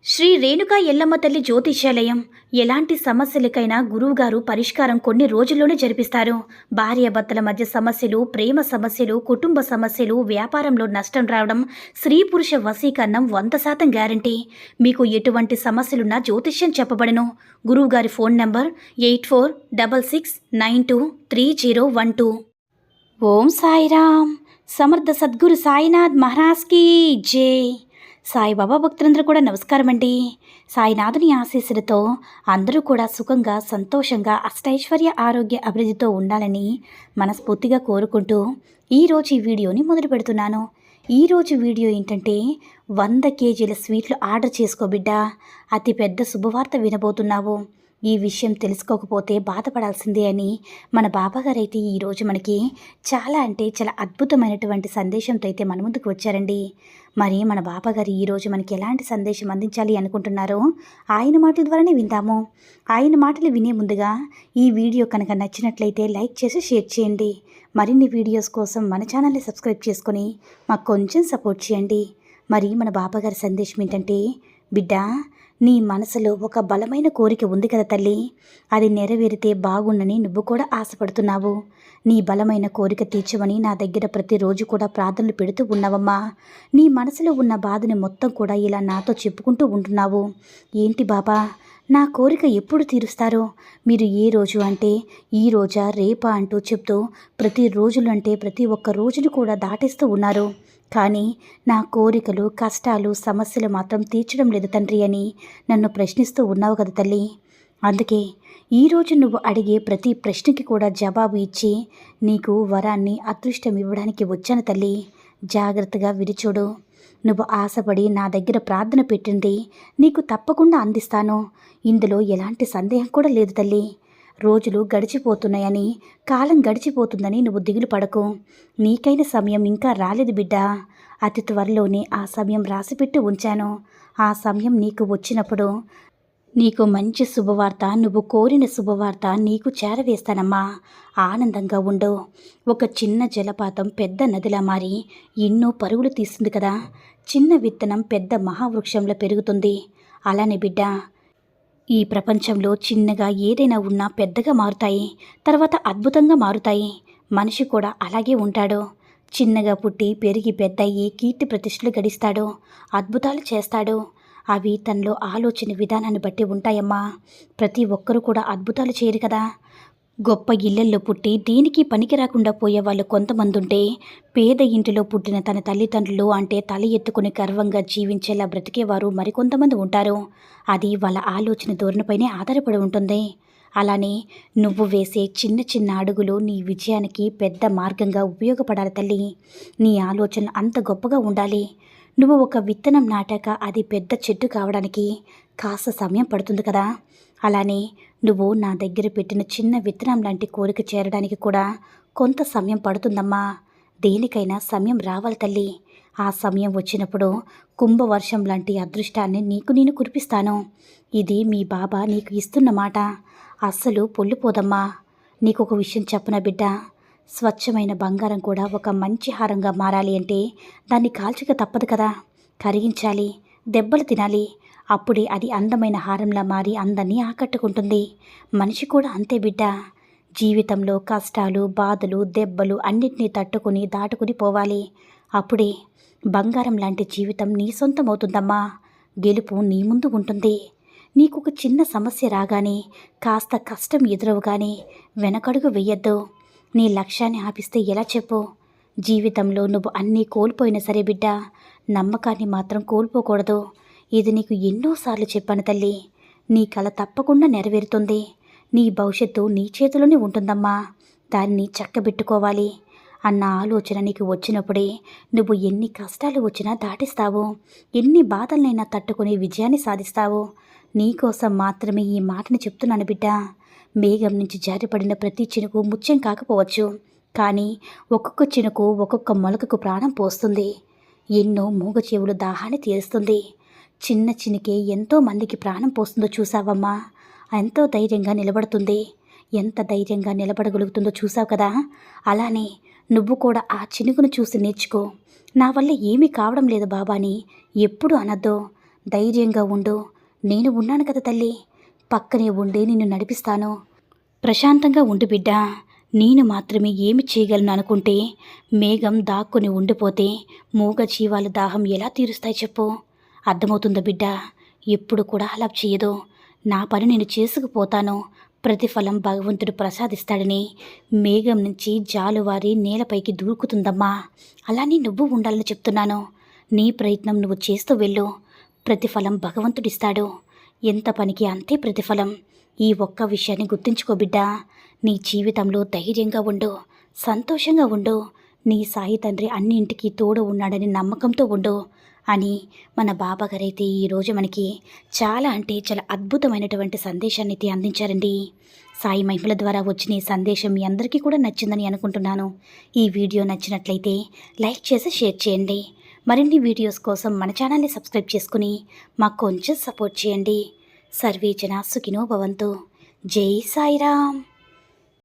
శ్రీ రేణుకా ఎల్లమ్మ తల్లి జ్యోతిష్యాలయం ఎలాంటి సమస్యలకైనా గురువుగారు పరిష్కారం కొన్ని రోజుల్లోనే జరిపిస్తారు. భార్యాభర్తల మధ్య సమస్యలు, ప్రేమ సమస్యలు, కుటుంబ సమస్యలు, వ్యాపారంలో నష్టం రావడం, స్త్రీ పురుష వశీకరణం 100% గ్యారంటీ. మీకు ఎటువంటి సమస్యలున్నా జ్యోతిష్యం చెప్పబడను. గురువుగారి ఫోన్ నంబర్ 8466923012. ఓం సాయిరామ్. సమర్థ సద్గురు సాయినాథ్ మహారాజ్కి జై. సాయిబాబా భక్తులందరూ కూడా నమస్కారం అండి. సాయినాథుని ఆశీస్సులతో అందరూ కూడా సుఖంగా, సంతోషంగా, అష్టైశ్వర్య, ఆరోగ్య అభివృద్ధితో ఉండాలని మనస్ఫూర్తిగా కోరుకుంటూ ఈరోజు ఈ వీడియోని మొదలు పెడుతున్నాను. ఈరోజు వీడియో ఏంటంటే 100 కేజీల స్వీట్లు ఆర్డర్ చేసుకో బిడ్డ, అతి పెద్ద శుభవార్త వినబోతున్నావు. ఈ విషయం తెలుసుకోకపోతే బాధపడాల్సిందే అని మన బాబాగారు అయితే ఈరోజు మనకి చాలా అద్భుతమైనటువంటి సందేశంతో అయితే మన ముందుకు వచ్చారండి. మరి మన బాబాగారు ఈరోజు మనకి ఎలాంటి సందేశం అందించాలి అనుకుంటున్నారో ఆయన మాటల ద్వారానే విందాము. ఆయన మాటలు వినే ముందుగా ఈ వీడియో కనుక నచ్చినట్లయితే లైక్ చేసి షేర్ చేయండి. మరిన్ని వీడియోస్ కోసం మన ఛానల్ని సబ్స్క్రైబ్ చేసుకొని మాకు కొంచెం సపోర్ట్ చేయండి. మరి మన బాబాగారి సందేశం ఏంటంటే, బిడ్డ, నీ మనసులో ఒక బలమైన కోరిక ఉంది కదా తల్లి, అది నెరవేరితే బాగుండని నువ్వు కూడా ఆశపడుతున్నావు. నీ బలమైన కోరిక తీర్చమని నా దగ్గర ప్రతిరోజు కూడా ప్రార్థనలు పెడుతూ ఉన్నావమ్మా. నీ మనసులో ఉన్న బాధని మొత్తం కూడా ఇలా నాతో చెప్పుకుంటూ ఉంటున్నావు. ఏంటి బాబా, నా కోరిక ఎప్పుడు తీరుస్తారో? మీరు ఏ రోజు అంటే ఈ రోజా, రేపా అంటూ చెప్తూ ప్రతి ఒక్క రోజును కూడా దాటేస్తూ ఉన్నారు. కానీ నా కోరికలు, కష్టాలు, సమస్యలు మాత్రం తీర్చడం లేదు తండ్రి అని నన్ను ప్రశ్నిస్తూ ఉన్నావు కదా తల్లి. అందుకే ఈరోజు నువ్వు అడిగే ప్రతి ప్రశ్నకి కూడా జవాబు ఇచ్చి నీకు వరాన్ని, అదృష్టం ఇవ్వడానికి వచ్చాను తల్లి. జాగ్రత్తగా విరిచూడు. నువ్వు ఆశపడి నా దగ్గర ప్రార్థన పెట్టింది నీకు తప్పకుండా అందిస్తాను. ఇందులో ఎలాంటి సందేహం కూడా లేదు తల్లి. రోజులు గడిచిపోతున్నాయని, కాలం గడిచిపోతుందని నువ్వు దిగులు పడకు. నీకైన సమయం ఇంకా రాలేదు బిడ్డ. అతి త్వరలోనే ఆ సమయం రాసిపెట్టి ఉంచాను. ఆ సమయం నీకు వచ్చినప్పుడు నీకు మంచి శుభవార్త, నువ్వు కోరిన శుభవార్త నీకు చేరవేస్తానమ్మా. ఆనందంగా ఉండు. ఒక చిన్న జలపాతం పెద్ద నదిలా మారి ఎన్నో పరుగులు తీస్తుంది కదా. చిన్న విత్తనం పెద్ద మహావృక్షంలో పెరుగుతుంది. అలానే బిడ్డ, ఈ ప్రపంచంలో చిన్నగా ఏదైనా ఉన్నా పెద్దగా మారుతాయి, తర్వాత అద్భుతంగా మారుతాయి. మనిషి కూడా అలాగే ఉంటాడు. చిన్నగా పుట్టి పెరిగి పెద్దయ్యి కీర్తి ప్రతిష్టలు గడిస్తాడు, అద్భుతాలు చేస్తాడు. అవి తనలో ఆలోచన విధానాన్ని బట్టి ఉంటాయమ్మా. ప్రతి ఒక్కరూ కూడా అద్భుతాలు చేయరు కదా. గొప్ప ఇళ్లల్లో పుట్టి దేనికి పనికి రాకుండా పోయేవాళ్ళు కొంతమంది ఉంటే, పేద ఇంటిలో పుట్టిన తన తల్లిదండ్రులు అంటే తల ఎత్తుకుని గర్వంగా జీవించేలా బ్రతికేవారు మరికొంతమంది ఉంటారు. అది వాళ్ళ ఆలోచన ధోరణిపైనే ఆధారపడి ఉంటుంది. అలానే నువ్వు వేసే చిన్న చిన్న అడుగులు నీ విజయానికి పెద్ద మార్గంగా ఉపయోగపడాలి తల్లి. నీ ఆలోచన అంత గొప్పగా ఉండాలి. నువ్వు ఒక విత్తనం నాటాక అది పెద్ద చెట్టు కావడానికి కాస్త సమయం పడుతుంది కదా. అలానే నువ్వు నా దగ్గర పెట్టిన చిన్న విత్తనం లాంటి కోరిక చేరడానికి కూడా కొంత సమయం పడుతుందమ్మా. దేనికైనా సమయం రావాలి తల్లి. ఆ సమయం వచ్చినప్పుడు కుంభవర్షం లాంటి అదృష్టాన్ని నీకు నేను కురిపిస్తాను. ఇది మీ బాబా నీకు ఇస్తున్న మాట. అస్సలు పొల్లిపోదమ్మా. నీకు ఒక విషయం చెప్పనా బిడ్డ, స్వచ్ఛమైన బంగారం కూడా ఒక మంచి హారంగా మారాలి అంటే దాన్ని కాల్చక తప్పదు కదా. కరిగించాలి, దెబ్బలు తినాలి. అప్పుడే అది అందమైన హారంలా మారి అందరినీ ఆకట్టుకుంటుంది. మనిషి కూడా అంతే బిడ్డ. జీవితంలో కష్టాలు, బాధలు, దెబ్బలు అన్నిటినీ తట్టుకుని దాటుకుని పోవాలి. అప్పుడే బంగారం లాంటి జీవితం నీ సొంతమవుతుందమ్మా. గెలుపు నీ ముందు ఉంటుంది. నీకు ఒక చిన్న సమస్య రాగానే, కాస్త కష్టం ఎదురవగానే వెనకడుగు వెయ్యొద్దు. నీ లక్ష్యాన్ని ఆపిస్తే ఎలా చెప్పు? జీవితంలో నువ్వు అన్నీ కోల్పోయినా సరే బిడ్డ, నమ్మకాన్ని మాత్రం కోల్పోకూడదు. ఇది నీకు ఎన్నోసార్లు చెప్పాను తల్లి. నీ కల తప్పకుండా నెరవేరుతుంది. నీ భవిష్యత్తు నీ చేతిలోనే ఉంటుందమ్మా. దాన్ని చక్కబెట్టుకోవాలి అన్న ఆలోచన నీకు వచ్చినప్పుడే నువ్వు ఎన్ని కష్టాలు వచ్చినా దాటిస్తావు, ఎన్ని బాధలనైనా తట్టుకుని విజయాన్ని సాధిస్తావు. నీకోసం మాత్రమే ఈ మాటని చెప్తున్నాను బిడ్డ. మేఘం నుంచి జారిపడిన ప్రతి చినుకు ముత్యం కాకపోవచ్చు, కానీ ఒక్కొక్క చినుకు ఒక్కొక్క మొలకకు ప్రాణం పోస్తుంది. ఎన్నో మూగచెవులు దాహాన్ని తీరుస్తుంది. చిన్న చినికే ఎంతో మందికి ప్రాణం పోస్తుందో చూసావమ్మా. ఎంతో ధైర్యంగా నిలబడుతుంది. ఎంత ధైర్యంగా నిలబడగలుగుతుందో చూసావు కదా. అలానే నువ్వు కూడా ఆ చినుకును చూసి నేర్చుకో. నా వల్ల ఏమీ కావడం లేదు బాబాని ఎప్పుడు అనద్దు. ధైర్యంగా ఉండు. నేను ఉన్నాను కదా తల్లి, పక్కనే ఉండి నిన్ను నడిపిస్తాను. ప్రశాంతంగా ఉండు బిడ్డ. నేను మాత్రమే ఏమి చేయగలను అనుకుంటే మేఘం దాక్కుని ఉండిపోతే మూగ జీవాల దాహం ఎలా తీరుస్తాయి చెప్పు. అర్థమవుతుందా బిడ్డ? ఎప్పుడు కూడా అలా చేయదు. నా పని నేను చేసుకుపోతాను, ప్రతిఫలం భగవంతుడు ప్రసాదిస్తాడని మేఘం నుంచి జాలువారి నేలపైకి దూకుతుందమ్మా. అలానే నువ్వు ఉండాలని చెప్తున్నాను. నీ ప్రయత్నం నువ్వు చేస్తూ వెళ్ళు, ప్రతిఫలం భగవంతుడిస్తాడు. ఎంత పనికి అంతే ప్రతిఫలం. ఈ ఒక్క విషయాన్ని గుర్తుంచుకో బిడ్డా. నీ జీవితంలో ధైర్యంగా ఉండు, సంతోషంగా ఉండు. నీ సాయి తండ్రి అన్నింటికీ తోడు ఉన్నాడని నమ్మకంతో ఉండు అని మన బాబాగారైతే ఈరోజు మనకి చాలా అంటే చాలా అద్భుతమైనటువంటి సందేశాన్ని అయితే అందించారండి. సాయి మహిమల ద్వారా వచ్చిన ఈ సందేశం మీ అందరికీ కూడా నచ్చిందని అనుకుంటున్నాను. ఈ వీడియో నచ్చినట్లయితే లైక్ చేసి షేర్ చేయండి. మరిన్ని వీడియోస్ కోసం మన ఛానల్ని సబ్స్క్రైబ్ చేసుకుని మాకు కొంచెం సపోర్ట్ చేయండి. సర్వే జనా సుఖినో భవంతు. జై సాయిరామ్.